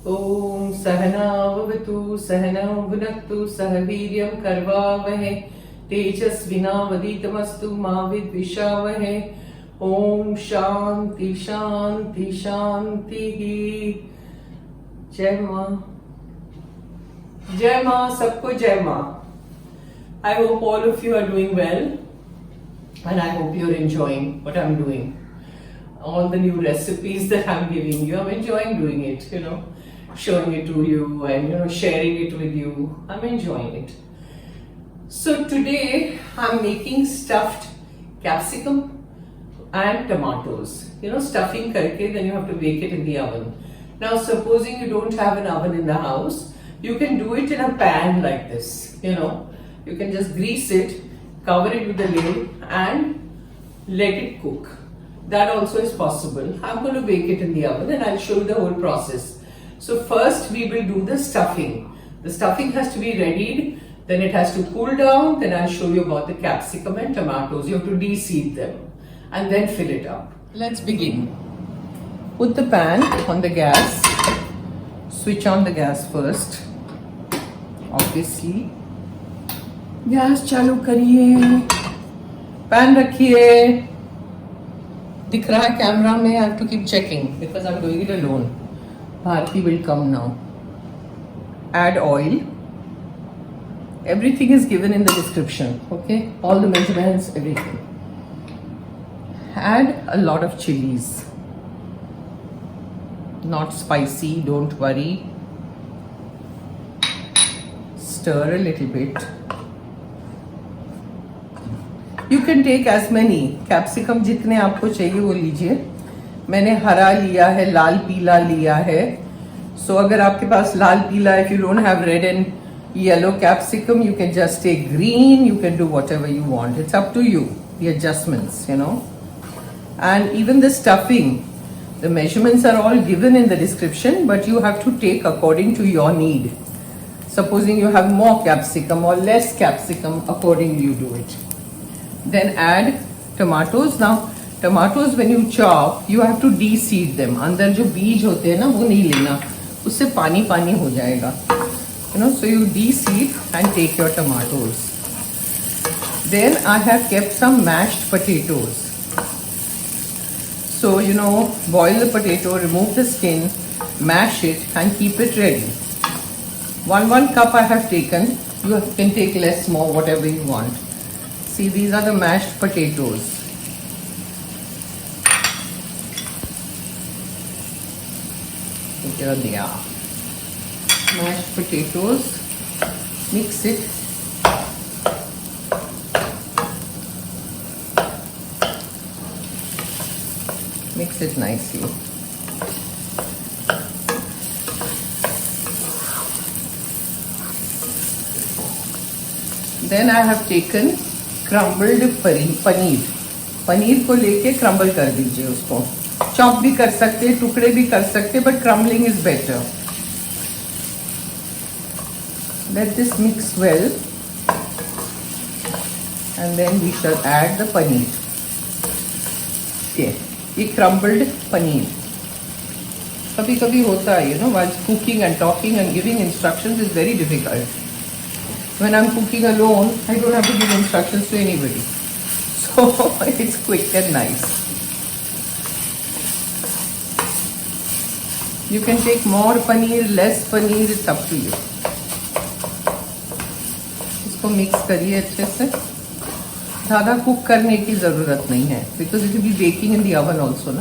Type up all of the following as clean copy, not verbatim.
Om Sahana Vavatu Sahana Bhunaktu Sahaviryam Karvavahe Tejasvinavaditamastu Ma Vidvishavahe. Om Shanti Shanti Shanti. Jai Ma. Jai Ma, Sabko Jai Ma. I hope all of you are doing well and I hope you're enjoying what I'm doing. All the new recipes that I'm giving you, I'm enjoying doing it, showing it to you and sharing it with you. I'm enjoying it. So today I'm making stuffed capsicum and tomatoes. Stuffing karke, then you have to bake it in the oven. Now supposing you don't have an oven in the house, you can do it in a pan like this. You can just grease it, cover it with the lid and let it cook. That also is possible. I'm going to bake it in the oven and I'll show you the whole process. So first we will do the stuffing. The stuffing has to be readied, then it has to cool down, then I'll show you about the capsicum and tomatoes. You have to deseed them and then fill it up. Let's begin. Put the pan on the gas. Switch on the gas first. Obviously. Gas चालू करिए. Pan रखिए. दिख रहा है camera में. I have to keep checking because I'm doing it alone. Bharti will come now. Add oil. Everything is given in the description. Okay, all the measurements, everything. Add a lot of chillies. Not spicy, don't worry. Stir a little bit. You can take as many capsicum जितने आपको चाहिए वो लीजिए. मैंने हरा लिया है, लाल पीला लिया है. So अगर आपके पास लाल पीला, if you don't have red and yellow capsicum, you can just take green. You can do whatever you want. It's up to you. The adjustments, And even the stuffing, the measurements are all given in the description, but you have to take according to your need. Supposing you have more capsicum or less capsicum, accordingly you do it. Then add tomatoes. Now tomatoes when you chop, you have to deseed them. अंदर जो बीज होते हैं ना वो नहीं लेना, उससे पानी पानी हो जाएगा. So you deseed and take your tomatoes. Then I have kept some mashed potatoes. So boil the potato, remove the skin, mash it and keep it ready. One cup I have taken. You can take less, more, whatever you want. See, these are the mashed potatoes. Here they are. Mashed potatoes. Mix it. Mix it nicely. Then I have taken crumbled paneer. Paneer को लेके crumble कर दीजिए उसको. Chop भी कर सकते, टुकड़े भी कर सकते, but crumbling is better. Let this mix well and then we shall add the paneer. Okay, ये crumbled paneer. कभी कभी होता है, while cooking and talking and giving instructions is very difficult. When I'm cooking alone, I don't have to give instructions to anybody. So it's quick and nice. You can take more paneer, less paneer, it's up to you. इसको mix करिए अच्छे से. ज़्यादा cook करने की ज़रूरत नहीं है because it will be baking in the oven also, ना.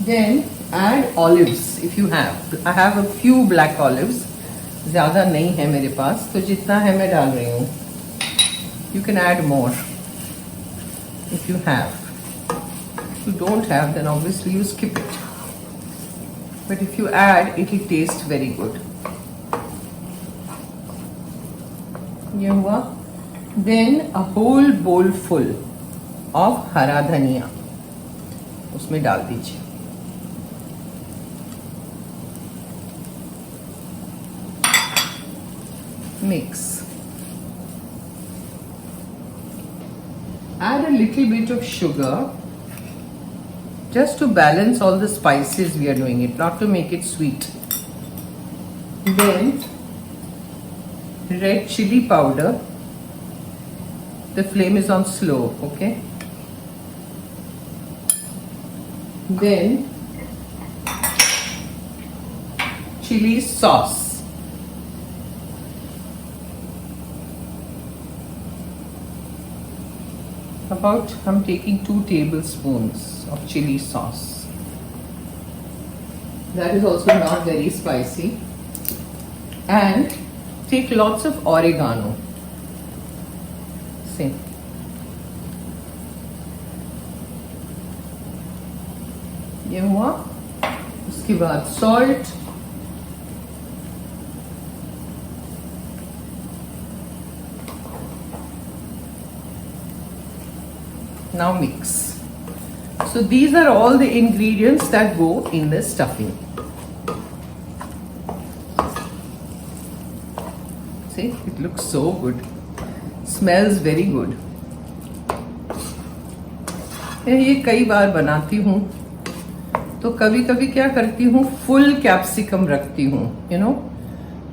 Then add olives if you have. I have a few black olives. ज़्यादा नहीं है मेरे पास, तो जितना है मैं डाल रही हूँ. You can add more if you have. If you don't have, then obviously you skip it. But if you add, it will taste very good. ये हुआ. Then a whole bowl full of हरा धनिया उसमें डाल दीजिए. Mix. Add a little bit of sugar just to balance all the spices we are doing it, not to make it sweet. Then red chilli powder. The flame is on slow, okay? Then chilli sauce. I'm taking 2 tablespoons of chilli sauce. That is also not very spicy. And take lots of oregano. See. ये हुआ. उसके बाद salt. Now mix. So these are all the ingredients that go in the stuffing. See, it looks so good. Smells very good. ये कई बार बनाती हूँ, तो कभी कभी क्या करती हूँ, फुल कैप्सिकम रखती हूँ,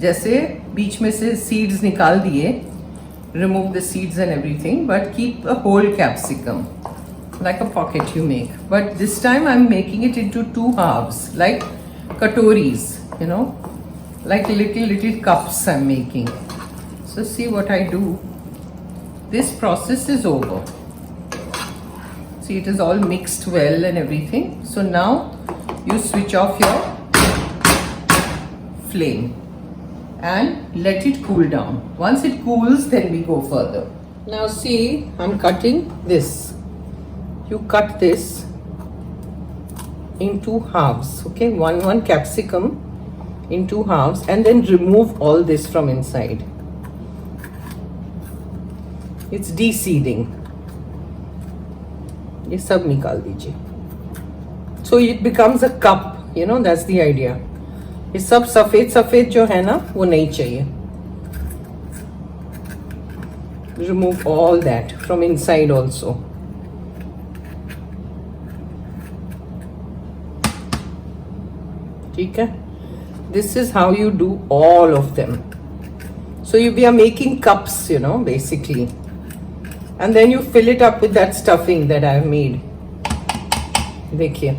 जैसे बीच में से सीड्स निकाल दिए, remove the seeds and everything, but keep a whole capsicum, like a pocket you make. But this time I'm making it into 2 halves, like katoris, like little cups I'm making. So see what I do. This process is over. See, it is all mixed well and everything. So now you switch off your flame and let it cool down. Once it cools, then we go further. Now see, I'm cutting this. You cut this in 2 halves, okay? One capsicum in 2 halves, and then remove all this from inside. It's deseeding. ये सब निकाल दीजिए. So it becomes a cup, that's the idea. ये सब सफेद जो है ना, वो नहीं चाहिए. Remove all that from inside also. ठीक है? This is how you do all of them. So we are making cups, basically. And then you fill it up with that stuffing that I have made. देखिए.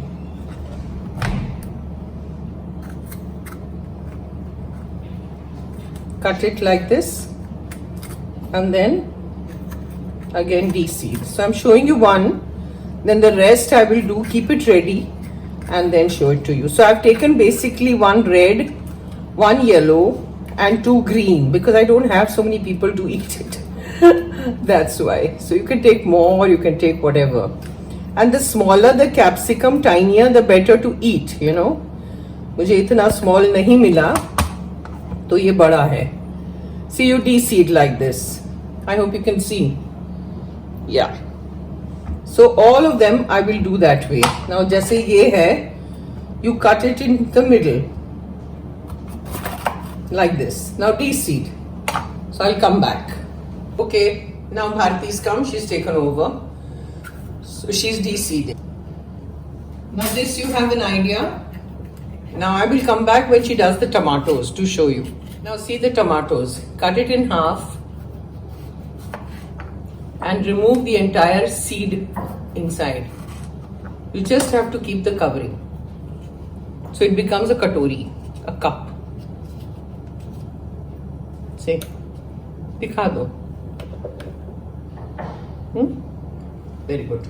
Cut it like this, and then again deseed. So I'm showing you one, then the rest I will do, keep it ready, and then show it to you. So I've taken basically 1 red, 1 yellow, and 2 green, because I don't have so many people to eat it. That's why. So you can take more, you can take whatever. And the smaller the capsicum, tinier, the better to eat, मुझे इतना small नहीं मिला, तो ये बड़ा है. See, you deseed like this. I hope you can see. Yeah. So all of them I will do that way. Now जैसे ये है, you cut it in the middle like this. Now deseed. So I'll come back. Okay, now Bharti's come, she's taken over. So she's deseeding. Now this you have an idea. Now I will come back when she does the tomatoes to show you. Now see the tomatoes. Cut it in half and remove the entire seed inside. You just have to keep the covering. So it becomes a katori, a cup. See? दिखा दो. Very good.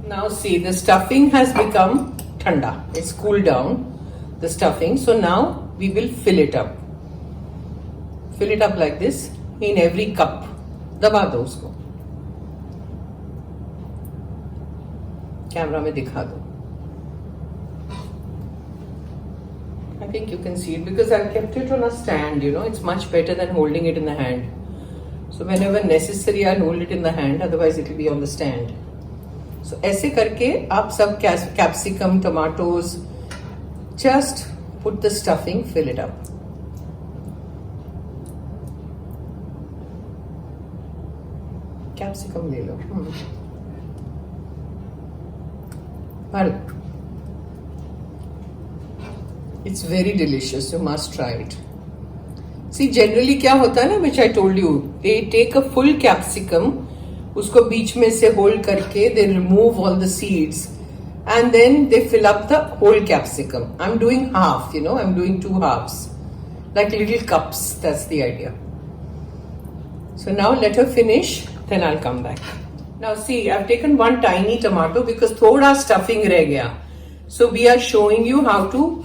Now see, the stuffing has become thanda. It's cooled down, the stuffing. So now we will fill it up. Fill it up like this in every cup. दबा दो उसको. Camera में दिखा दो. I think you can see it because I've kept it on a stand, it's much better than holding it in the hand. So whenever necessary, I'll hold it in the hand, otherwise it will be on the stand. So ऐसे करके आप सब capsicum, tomatoes, Just put the stuffing, fill it up. Capsicum ले लो. It's very delicious. You must try it. See, generally क्या होता है ना, which I told you, they take a full capsicum, उसको बीच में से hold करके, they remove all the seeds, and then they fill up the whole capsicum. I'm doing half, I'm doing 2 halves, like little cups. That's the idea. So now let her finish, then I'll come back. Now see, I've taken 1 tiny tomato because thoda stuffing reh gaya. So we are showing you how to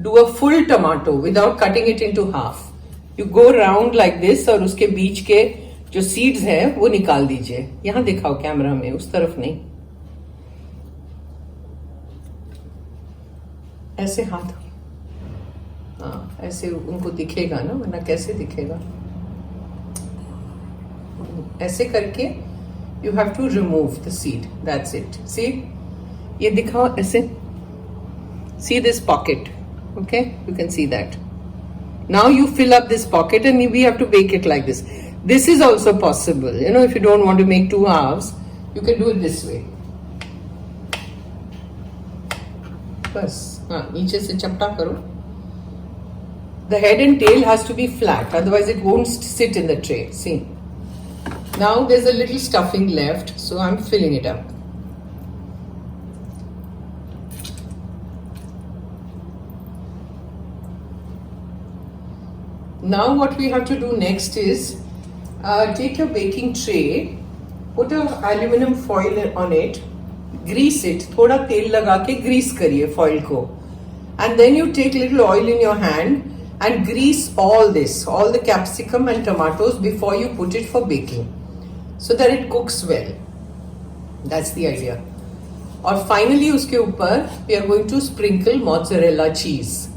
do a full tomato without cutting it into half. You go round like this और उसके बीच के जो seeds हैं वो निकाल दीजिए. यहाँ दिखाओ कैमरा में, उस तरफ नहीं. ऐसे हाथ, हाँ ऐसे उनको दिखेगा ना, वरना कैसे दिखेगा. ऐसे करके you have to remove the seed. That's it. See, ये दिखाओ ऐसे. See this pocket. Okay, you can see that. Now you fill up this pocket and we have to bake it like this. This is also possible. If you don't want to make 2 halves, you can do it this way. बस हाँ नीचे से चपटा करो. The head and tail has to be flat, otherwise it won't sit in the tray. See. Now there's a little stuffing left, so I'm filling it up. Now what we have to do next is take your baking tray, put a aluminum foil on it, grease it, thoda tel laga ke grease kariye foil ko, and then you take little oil in your hand and grease all this, all the capsicum and tomatoes before you put it for baking, so that it cooks well. That's the idea. Or finally uske upar we are going to sprinkle mozzarella cheese.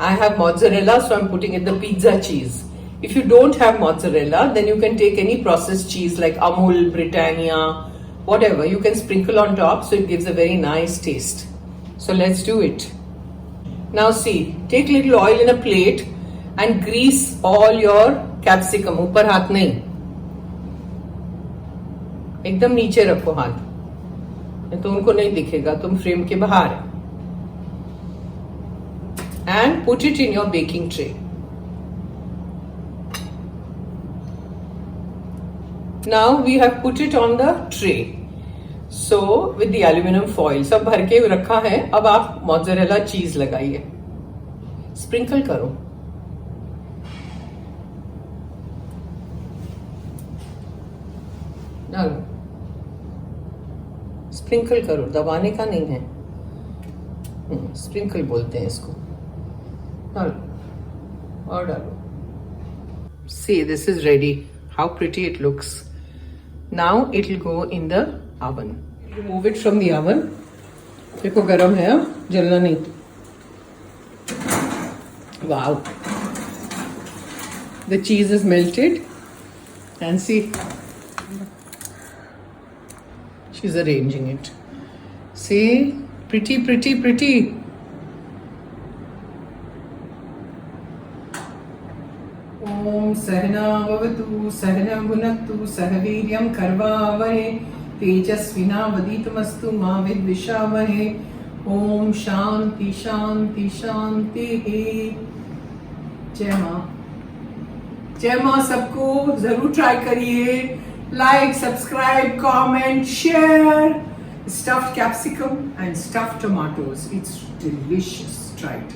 I have mozzarella, so I'm putting in the pizza cheese. If you don't have mozzarella, then you can take any processed cheese like Amul, Britannia, whatever. You can sprinkle on top, so it gives a very nice taste. So let's do it. Now see, take little oil in a plate and grease all your capsicum. ऊपर हाथ नहीं, एकदम नीचे रखो हाथ, नहीं तो उनको नहीं दिखेगा, तुम फ्रेम के बाहर. And put it in your baking tray. Now we have put it on the tray. So with the aluminum foil सब भर के रखा है. अब आप mozzarella cheese लगाइए, sprinkle करो. Now sprinkle करो, दबाने का नहीं है. Sprinkle बोलते हैं इसको. और डालो. See, this is ready. How pretty it looks. Now it will go in the oven. Remove it from the oven. देखो गरम है, जलना नहीं. Wow. The cheese is melted. And see, she's arranging it. See, pretty, pretty, pretty. Om Sahana Bhavatu Sahana Bhunaktu Sahaviryam Karvavahe Tejasvina Vaditamastu Ma Vidvishavahe. Om Shanti Shanti Shanti. जय माँ. जय माँ सबको. जरूर ट्राई करिए. Like, subscribe, comment, share. Stuffed capsicum and stuffed tomatoes. It's delicious. Try it.